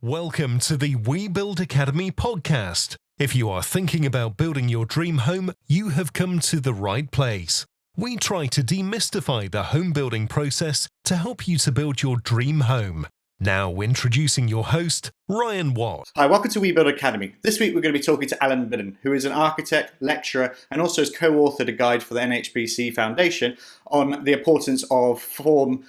Welcome to the We Build Academy podcast. If you are thinking about building your dream home, you have come to the right place. We try to demystify the home building process to help you to build your dream home. Now introducing your host, Ryan Watt. Hi, welcome to We Build Academy. This week we're going to be talking to Alan Budden, who is an architect, lecturer, and also has co-authored a guide for the NHBC Foundation on the importance of form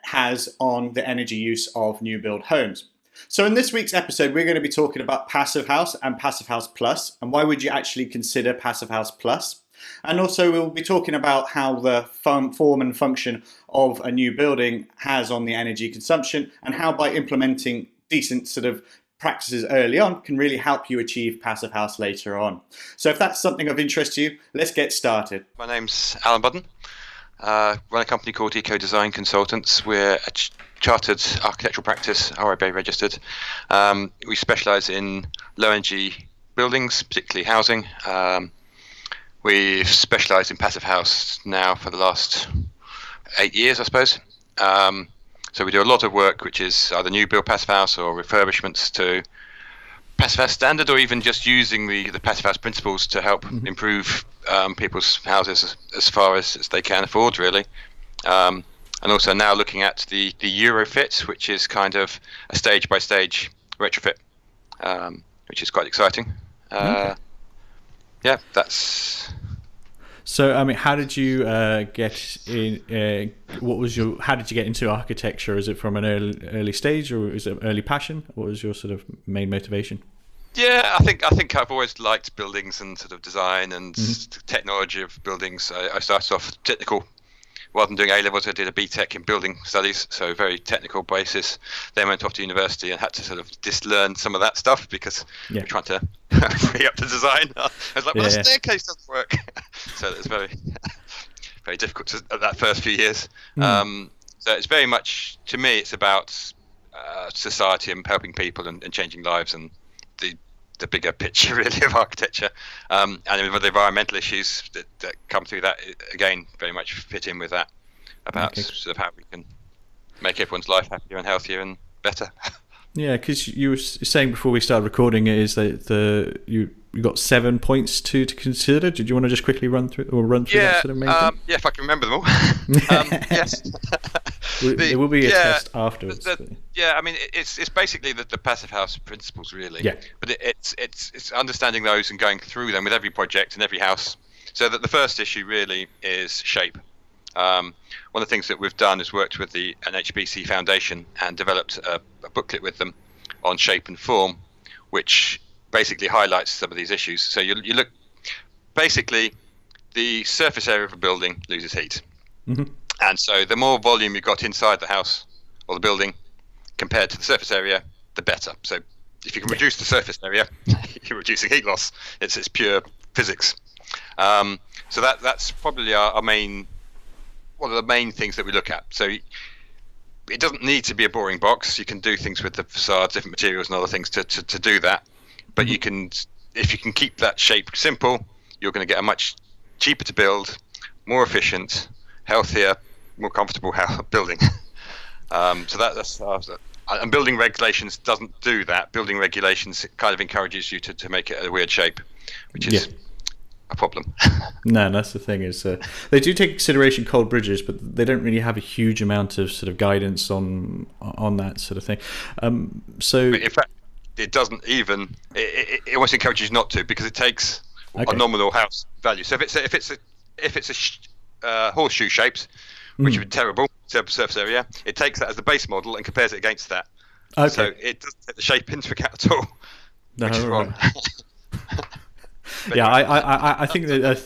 has on the energy use of new build homes. So in this week's episode, we're going to be talking about Passivhaus and Passivhaus Plus, and why would you actually consider Passivhaus Plus? And also we'll be talking about how the form and function of a new building has on the energy consumption, and how by implementing decent sort of practices early on can really help you achieve Passivhaus later on. So if that's something of interest to you, let's get started. My name's Alan Budden. Run a company called Eco Design Consultants. We're a chartered architectural practice, RIBA registered. We specialise in low energy buildings, particularly housing. We've specialised in Passivhaus now for the last 8 years, I suppose. So we do a lot of work which is either new build Passivhaus or refurbishments to Passivhaus standard, or even just using the Passivhaus principles to help improve people's houses as far as they can afford, really. And also now looking at the Eurofit, which is kind of a stage-by-stage retrofit, which is quite exciting. Yeah, that's. So, I mean, how did you get in? How did you get into architecture? Is it from an early stage, or is it early passion? What was your sort of main motivation? Yeah, I think I've always liked buildings and sort of design and technology of buildings. I started off technical. Rather than doing A-levels, I did a BTEC in building studies, so very technical basis. Then went off to university and had to sort of just learn some of that stuff because we're trying to free up the design. I was like, well, the staircase doesn't work. So it was very, very difficult at that first few years. So it's very much, to me, it's about society and helping people and changing lives and the bigger picture really of architecture, and with the environmental issues that come through that, again, very much fit in with that, about sort of how we can make everyone's life happier and healthier and better. Yeah, because you were saying before we started recording is that you got 7 points to consider. Did you want to just quickly run through that sort of main thing? Yeah, if I can remember them all. Yes. There will be a test afterwards. I mean, it's basically the Passivhaus Principles, really. Yeah. But it's understanding those and going through them with every project and every house. So that the first issue really is shape. One of the things that we've done is worked with the NHBC Foundation and developed a booklet with them on shape and form, which basically highlights some of these issues. So you look, basically, the surface area of a building loses heat. And so the more volume you've got inside the house or the building compared to the surface area, the better. So if you can reduce the surface area, you're reducing heat loss. It's pure physics. So that's probably our main, one of the main things that we look at. So it doesn't need to be a boring box. You can do things with the facades, different materials and other things to do that. But you can, if you can keep that shape simple, you're going to get a much cheaper to build, more efficient, healthier, more comfortable building. So that's and building regulations doesn't do that. Building regulations kind of encourages you to make it a weird shape, which is a problem. No, that's the thing is they do take consideration cold bridges, but they don't really have a huge amount of sort of guidance on that sort of thing. So in fact, it doesn't even. It almost encourages you not to, because it takes a nominal house value. So if it's a horseshoe shapes, which would be terrible surface area, it takes that as the base model and compares it against that. So it doesn't take the shape into account at all, which is wrong. Yeah, I think that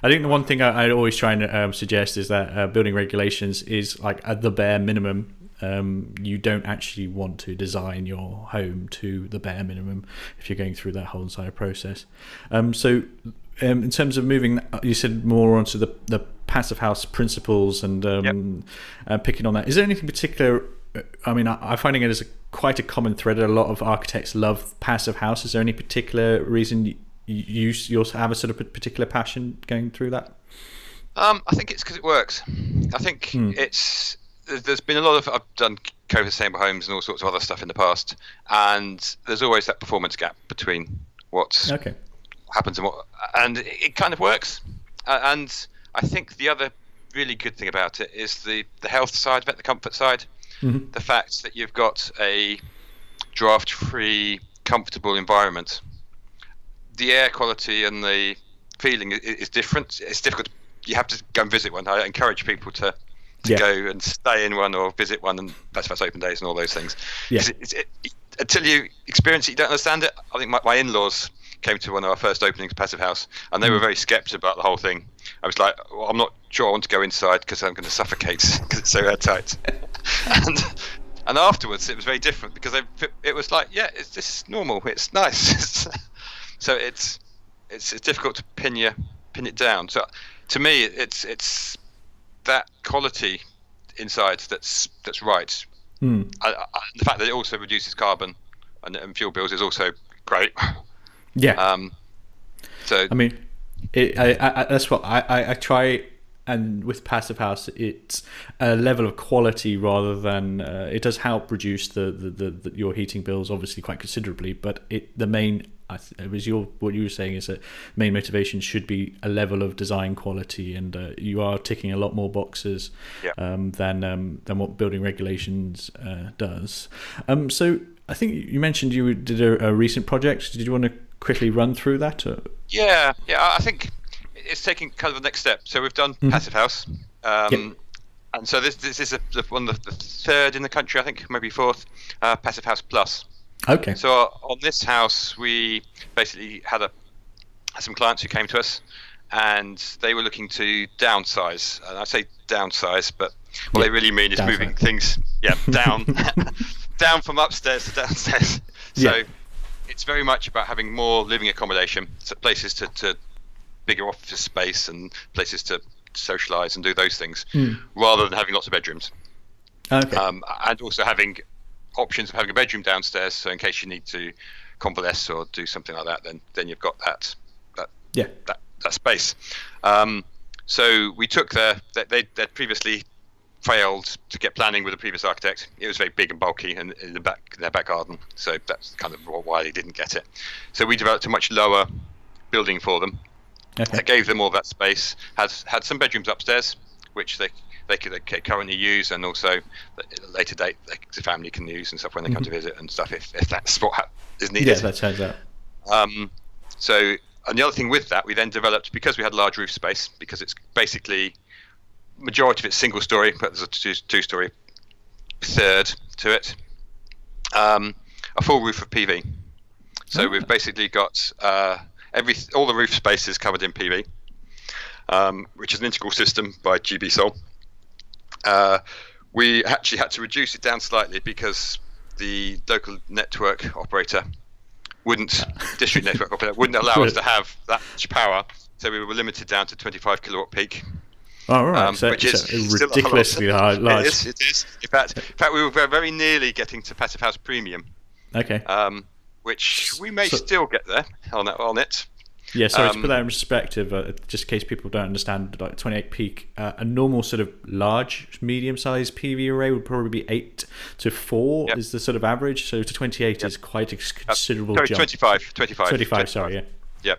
I think the one thing I'd always try and suggest is that building regulations is like at the bare minimum. You don't actually want to design your home to the bare minimum if you're going through that whole entire process. So in terms of moving, you said more onto the Passivhaus Principles and picking on that. Is there anything particular? I mean, I'm finding it as quite a common thread. A lot of architects love Passivhaus. Is there any particular reason you also have a sort of particular passion going through that? I think it's because it works. I think there's been a lot of, I've done co-sustainable homes and all sorts of other stuff in the past, and there's always that performance gap between what happens and it kind of works. And I think the other really good thing about it is the health side of it, the comfort side, the fact that you've got a draft-free, comfortable environment. The air quality and the feeling is different. It's difficult. You have to go and visit one. I encourage people to go and stay in one or visit one, and Passivhaus open days and all those things. Yeah. Until you experience it, you don't understand it. I think my in-laws came to one of our first openings, Passivhaus, and they were very sceptical about the whole thing. I was like, well, I'm not sure I want to go inside because I'm going to suffocate because it's so airtight. and afterwards, it was very different because it was like, yeah, this is normal. It's nice. So it's difficult to pin it down. So to me, it's that quality inside that's right. The fact that it also reduces carbon and fuel bills is also great. Yeah. So I mean, that's what I try. And with Passivhaus, it's a level of quality rather than it does help reduce the your heating bills obviously quite considerably. But the main, what you were saying is that main motivation should be a level of design quality, and you are ticking a lot more boxes than what building regulations does. So I think you mentioned you did a recent project. Did you want to quickly run through that? Yeah. I think it's taking kind of the next step. So we've done Passivhaus, and so this is one of the third in the country, I think, maybe fourth, Passivhaus Plus. Okay. So on this house, we basically had some clients who came to us, and they were looking to downsize. And I say downsize, but what they really mean is moving things, down, down from upstairs to downstairs. So it's very much about having more living accommodation, so places to bigger office space and places to socialise and do those things, rather than having lots of bedrooms. Okay. And also having options of having a bedroom downstairs, so in case you need to convalesce or do something like that, then you've got that space. So we took they'd previously failed to get planning with the previous architect. It was very big and bulky and in their back garden, so that's kind of why they didn't get it. So we developed a much lower building for them. Okay. That gave them all that space. Had some bedrooms upstairs, which they currently use, and also at a later date the family can use and stuff when they come to visit and stuff if that's what is needed. Yeah, that turns out. So, and the other thing with that, we then developed, because we had large roof space, because it's basically majority of it's single story, but there's a two-story third to it. A full roof of PV. So we've basically got all the roof space is covered in PV, which is an integral system by GB Sol. We actually had to reduce it down slightly because the local network operator district network operator wouldn't allow us to have that much power, so we were limited down to 25 kilowatt peak. Oh, right. So which is ridiculously large. It is. In fact, we were very nearly getting to Passivhaus Premium. Okay. Which we may still get there on it. Yeah, sorry, to put that in perspective, just in case people don't understand, like 28 peak, a normal sort of large, medium-sized PV array would probably be 8 to 4 is the sort of average. So to 28 is quite a considerable jump. 25, sorry, yeah.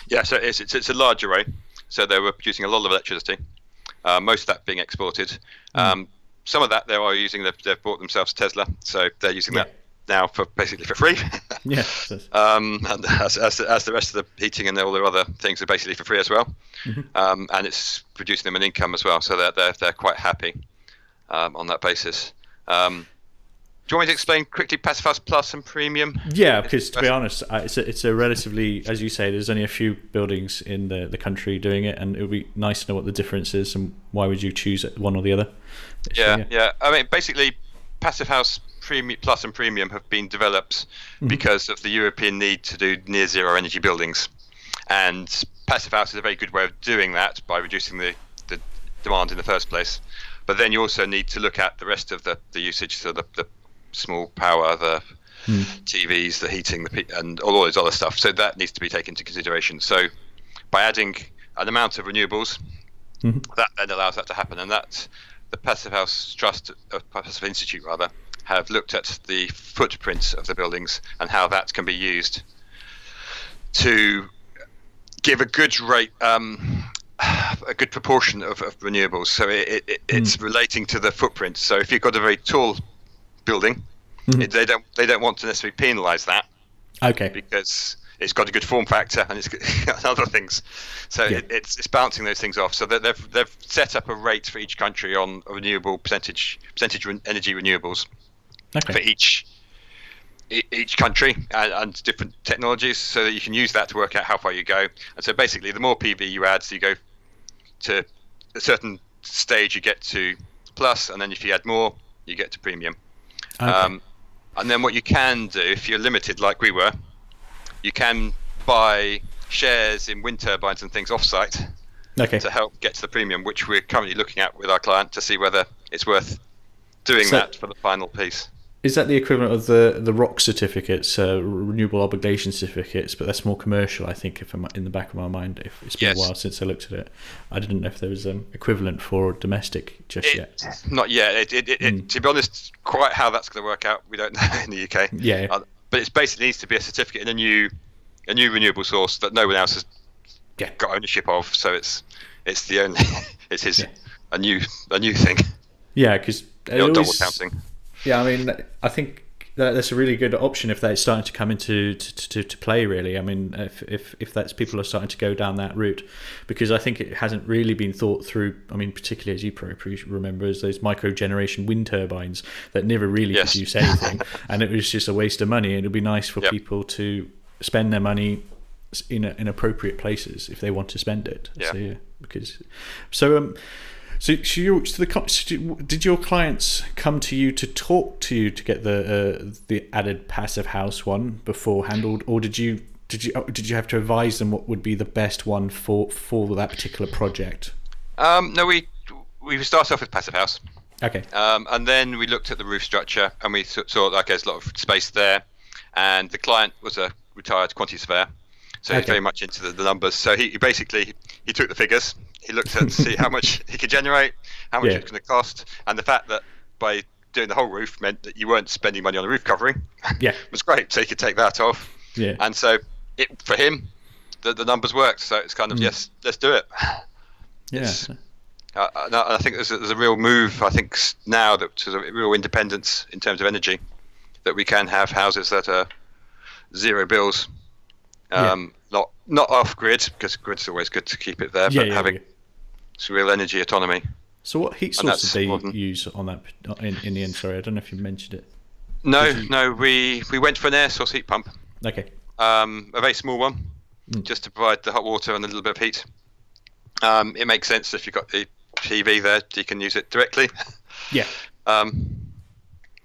Yeah, so it's a large array. So they were producing a lot of electricity, most of that being exported. Some of that they are using, they've bought themselves Tesla, so they're using that now basically for free. Yeah. And as the rest of the heating and all the other things are basically for free as well. And it's producing them an income as well, so they're quite happy on that basis. Do you want me to explain quickly Passivhaus Plus and Premium? Yeah, because to be honest, it's a relatively, as you say, there's only a few buildings in the country doing it, and it would be nice to know what the difference is and why would you choose one or the other. Yeah. I mean, basically, Passivhaus Plus and Premium have been developed because of the European need to do near zero energy buildings, and Passivhaus is a very good way of doing that by reducing the demand in the first place. But then you also need to look at the rest of the usage, so the small power, the TVs, the heating, and all those other stuff. So that needs to be taken into consideration. So by adding an amount of renewables, that then allows that to happen, and that the Passivhaus Trust, Passive Institute rather, have looked at the footprints of the buildings and how that can be used to give a good rate, a good proportion of renewables. So it's relating to the footprint. So if you've got a very tall building, they don't want to necessarily penalise that. Okay. Because it's got a good form factor and it's got other things. So it's balancing those things off. So they've set up a rate for each country on a renewable percentage energy renewables for each country and different technologies, so that you can use that to work out how far you go. And so basically, the more PV you add, so you go to a certain stage, you get to plus, and then if you add more, you get to premium. Okay. And then what you can do, if you're limited like we were, you can buy shares in wind turbines and things off-site to help get to the premium, which we're currently looking at with our client to see whether it's worth doing that for the final piece. Is that the equivalent of the ROC certificates, renewable obligation certificates, but that's more commercial, I think, if I'm in the back of my mind. If it's been a while since I looked at it. I didn't know if there was an equivalent for domestic yet. Not yet. To be honest, quite how that's going to work out, we don't know in the UK. Yeah. But it basically needs to be a certificate in a new renewable source that no one else has got ownership of. So it's the only a new thing. Yeah, because double counting. Yeah, I mean, I think that's a really good option if that's starting to come into to play. Really, I mean, if that's people are starting to go down that route, because I think it hasn't really been thought through. I mean, particularly as you probably remember, as those micro generation wind turbines that never really produce anything, and it was just a waste of money. And it'd be nice for people to spend their money in appropriate places if they want to spend it. Yeah. So did your clients come to you to talk to you to get the added Passivhaus one beforehand, or did you have to advise them what would be the best one for that particular project? No, we started off with Passivhaus. Okay. And then we looked at the roof structure and we saw like there's a lot of space there, and the client was a retired quantity surveyor, so he's very much into the numbers. So he basically took the figures. He looked at to see how much he could generate, how much it was going to cost, and the fact that by doing the whole roof meant that you weren't spending money on the roof covering was great. So he could take that off. Yeah. And so for him, the numbers worked. So it's kind of, yes, let's do it. Yeah. I think there's a real move, I think, now that to a real independence in terms of energy, that we can have houses that are zero bills, not off grid, because grid's always good to keep it there, but having real energy autonomy. So what heat source did they use on that in the end? Sorry, I don't know if you mentioned it. No, we went for an air source heat pump. Okay. A very small one, just to provide the hot water and a little bit of heat. It makes sense if you've got the PV there, you can use it directly. Yeah.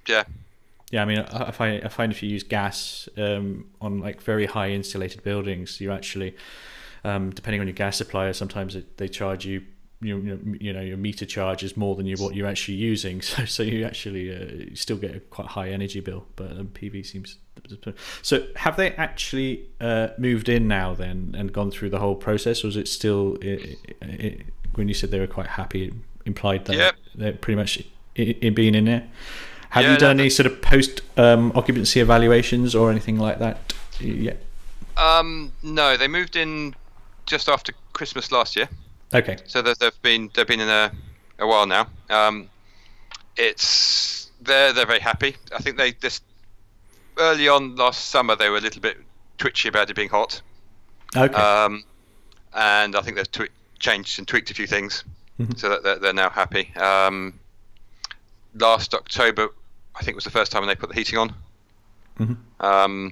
Yeah. Yeah, I mean, I find if you use gas on like very high insulated buildings, you actually, depending on your gas supplier, sometimes they charge you, your meter charge is more than what you're actually using. So you actually still get a quite high energy bill. But PV seems. So have they actually moved in now then and gone through the whole process, or is it still? When you said they were quite happy, it implied that they're pretty much being in there. Have you done any sort of post occupancy evaluations or anything like that yet? No, they moved in just after Christmas last year. Okay. So they've been in a while now. They're very happy. I think they just early on last summer they were a little bit twitchy about it being hot. Okay. And I think they've changed and tweaked a few things, so that they're now happy. Last October, I think was the first time they put the heating on. I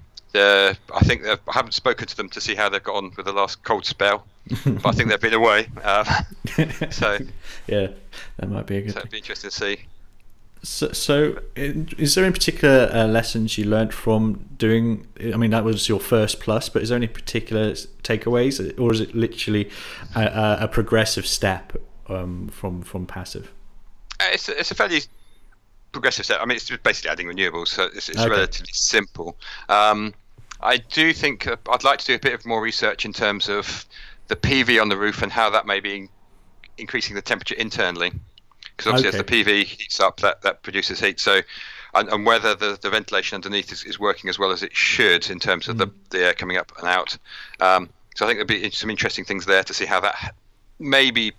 think I haven't spoken to them to see how they've got on with the last cold spell, but I think they've been away. So yeah, that might be a good. So it'd be interesting to see. So is there any particular lessons you learned from doing? I mean, that was your first plus, but is there any particular takeaways, or is it literally a progressive step from passive? It's a fairly progressive step. I mean, it's just basically adding renewables, so it's relatively simple. I do think I'd like to do a bit of more research in terms of the PV on the roof and how that may be increasing the temperature internally. because obviously as the PV heats up, that produces heat. So, and whether the ventilation underneath is working as well as it should in terms of the air coming up and out. So I think there'll be some interesting things there to see how that maybe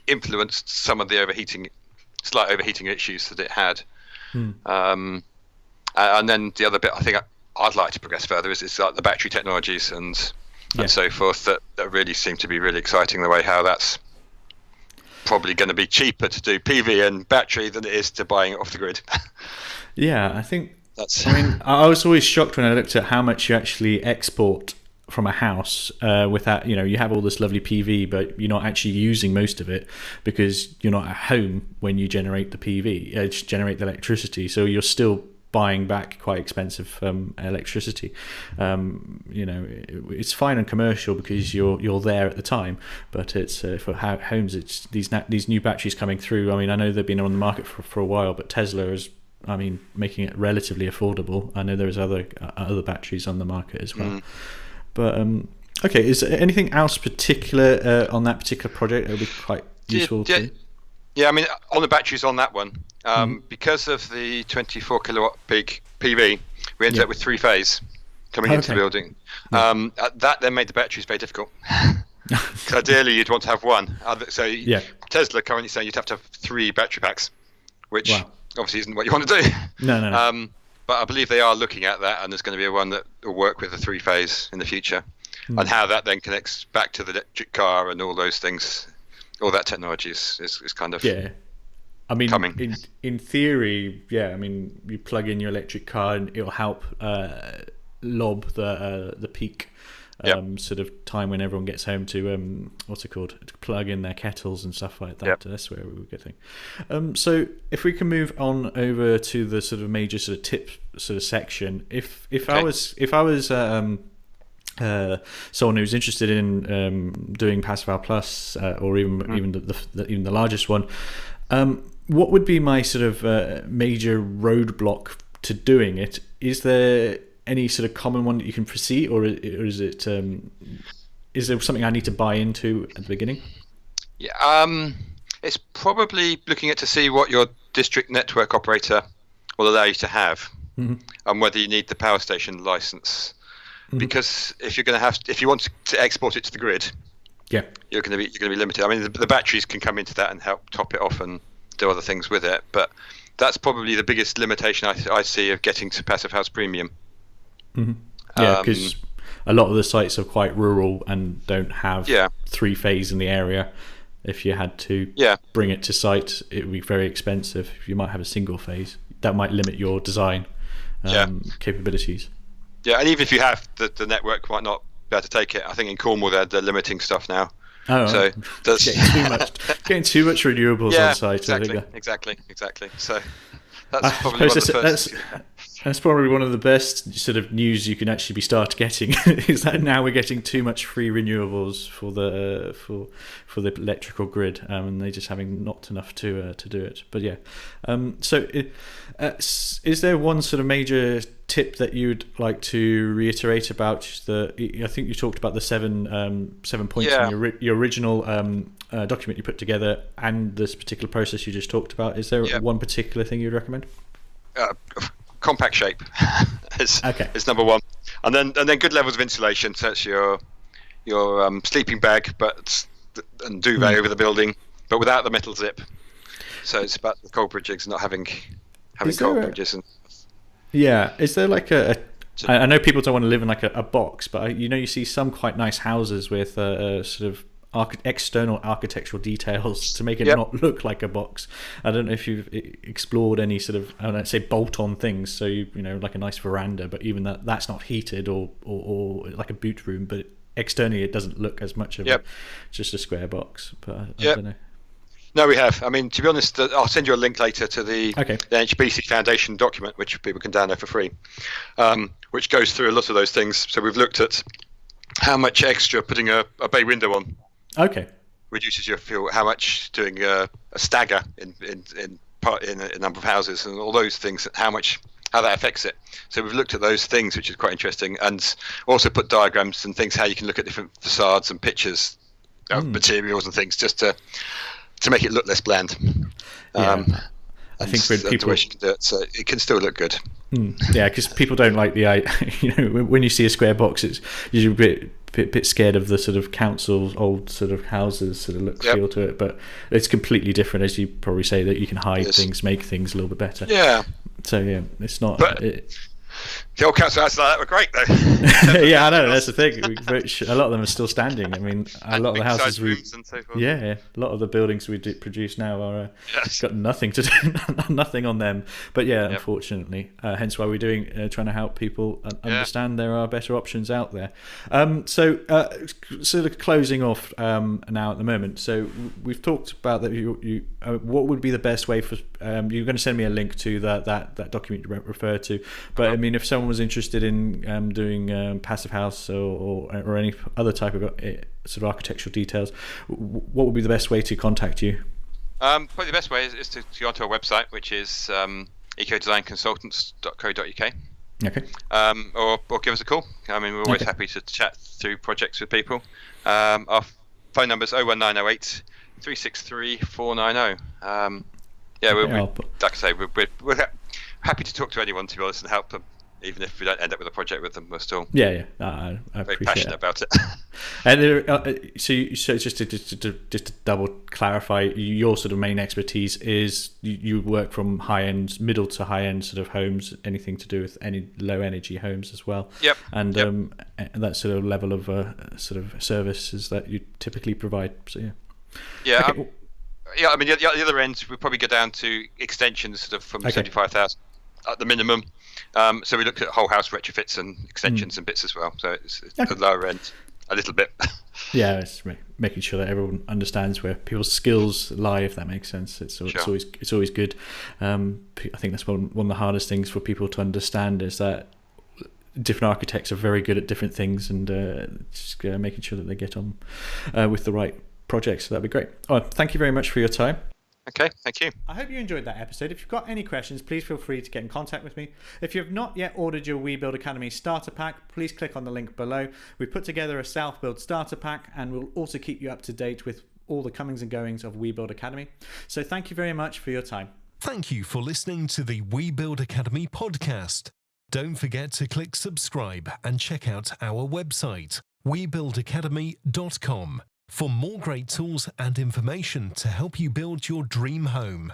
influenced some of the slight overheating issues that it had. And then the other bit I think I'd like to progress further is like the battery technologies and so forth that really seem to be really exciting, the way how that's probably going to be cheaper to do PV and battery than it is to buying it off the grid. I think I was always shocked when I looked at how much you actually export from a house without, you have all this lovely PV, but you're not actually using most of it because you're not at home when you generate the PV, generate the electricity. So you're still buying back quite expensive electricity. It's fine and commercial because you're there at the time, but it's for homes. It's these new batteries coming through. I mean, I know they've been on the market for a while, but Tesla is, making it relatively affordable. I know there's other batteries on the market as well. But okay, is there anything else particular on that particular project that would be quite useful to? Yeah, on the batteries on that one, because of the 24 kilowatt peak PV, we ended up with 3-phase coming into the building. That then made the batteries very difficult. Because ideally you'd want to have one. Tesla currently saying you'd have to have 3 battery packs, which obviously isn't what you want to do. No. But I believe they are looking at that, and there's going to be one that will work with a 3-phase in the future. And how that then connects back to the electric car and all those things, all that technology is kind of coming. In theory, you plug in your electric car and it'll help lob the peak sort of time when everyone gets home to to plug in their kettles and stuff like that. That's where we were getting. So if we can move on over to the sort of major sort of tip sort of section, if I was someone who's interested in doing Passivhaus Plus or even the largest one, what would be my sort of major roadblock to doing it? Is there any sort of common one that you can foresee, or is it is there something I need to buy into at the beginning? It's probably looking at to see what your district network operator will allow you to have, and whether you need the power station license. Because if you want to export it to the grid, you're going to be limited. The batteries can come into that and help top it off and do other things with it, but that's probably the biggest limitation I see of getting to Passivhaus Premium. Because a lot of the sites are quite rural and don't have 3-phase in the area. If you had to bring it to site, it would be very expensive. You might have a single phase. That might limit your design capabilities. Yeah, and even if you have the network might not be able to take it. I think in Cornwall they're limiting stuff now. So that's getting too much renewables on site. Exactly. So that's probably one of the first. That's probably one of the best sort of news you can actually start getting is that now we're getting too much free renewables for the electrical grid, and they're just having not enough to do it. But is there one sort of major tip that you'd like to reiterate about I think you talked about the seven points in your original document you put together, and this particular process you just talked about. Is there one particular thing you'd recommend? Compact shape is number one, and then good levels of insulation. So it's your sleeping bag, and duvet over the building, but without the metal zip. So it's about the cold bridges, not having cold bridges. Is there like I know people don't want to live in like a box, but you see some quite nice houses with sort of external architectural details to make it not look like a box. I don't know if you've explored any sort of, I don't say bolt-on things, so like a nice veranda, but even that's not heated or like a boot room, but externally it doesn't look as much of just a square box. But I don't know. No, we have. To be honest, I'll send you a link later to the HBC Foundation document, which people can download for free, which goes through a lot of those things. So we've looked at how much extra putting a bay window on reduces your fuel, how much doing a stagger in a number of houses, and all those things, how that affects it. So we've looked at those things, which is quite interesting, and also put diagrams and things how you can look at different facades and pictures of materials and things just to make it look less bland. I think when people, the way she can do it, so it can still look good. Yeah, because people don't like when you see a square box, it's usually a bit scared of the sort of council old sort of houses sort of look feel to it, but it's completely different, as you probably say, that you can hide things, make things a little bit better. Yeah. So yeah, it's not. The old council houses like that were great, though. Yeah, I know. That's the thing. A lot of them are still standing. I mean, a lot of the houses and so forth. a lot of the buildings we produce now are got nothing to do, nothing on them. But unfortunately, hence why we're doing trying to help people understand there are better options out there. So sort of closing off now at the moment. So we've talked about that. You what would be the best way for? You're going to send me a link to that document you referred to. But I mean, if someone was interested in doing passive house or any other type of sort of architectural details, what would be the best way to contact you? Probably the best way is to go onto our website, which is ecodesignconsultants.co.uk. Okay. Or give us a call. I mean, we're always happy to chat through projects with people. Our phone number is 01908 363 490. Like I say, we're happy to talk to anyone, to be honest, and help them. Even if we don't end up with a project with them, we're still I very passionate about it. And so just to double clarify, your sort of main expertise is you work from middle to high end sort of homes, anything to do with any low energy homes as well. Yep. And that sort of level of sort of services that you typically provide. So yeah. Okay. I mean, the other end, we probably go down to extensions sort of from 75,000 at the minimum. So we looked at whole house retrofits and extensions and bits as well. So it's the lower end a little bit. Yeah, it's making sure that everyone understands where people's skills lie, if that makes sense. It's always good. I think that's one of the hardest things for people to understand, is that different architects are very good at different things, and just making sure that they get on with the right projects. So that'd be great. Thank you very much for your time. Okay, thank you. I hope you enjoyed that episode. If you've got any questions, please feel free to get in contact with me. If you have not yet ordered your WeBuild Academy starter pack, please click on the link below. We've put together a self-build starter pack, and we'll also keep you up to date with all the comings and goings of WeBuild Academy. So thank you very much for your time. Thank you for listening to the WeBuild Academy podcast. Don't forget to click subscribe and check out our website, webuildacademy.com. for more great tools and information to help you build your dream home.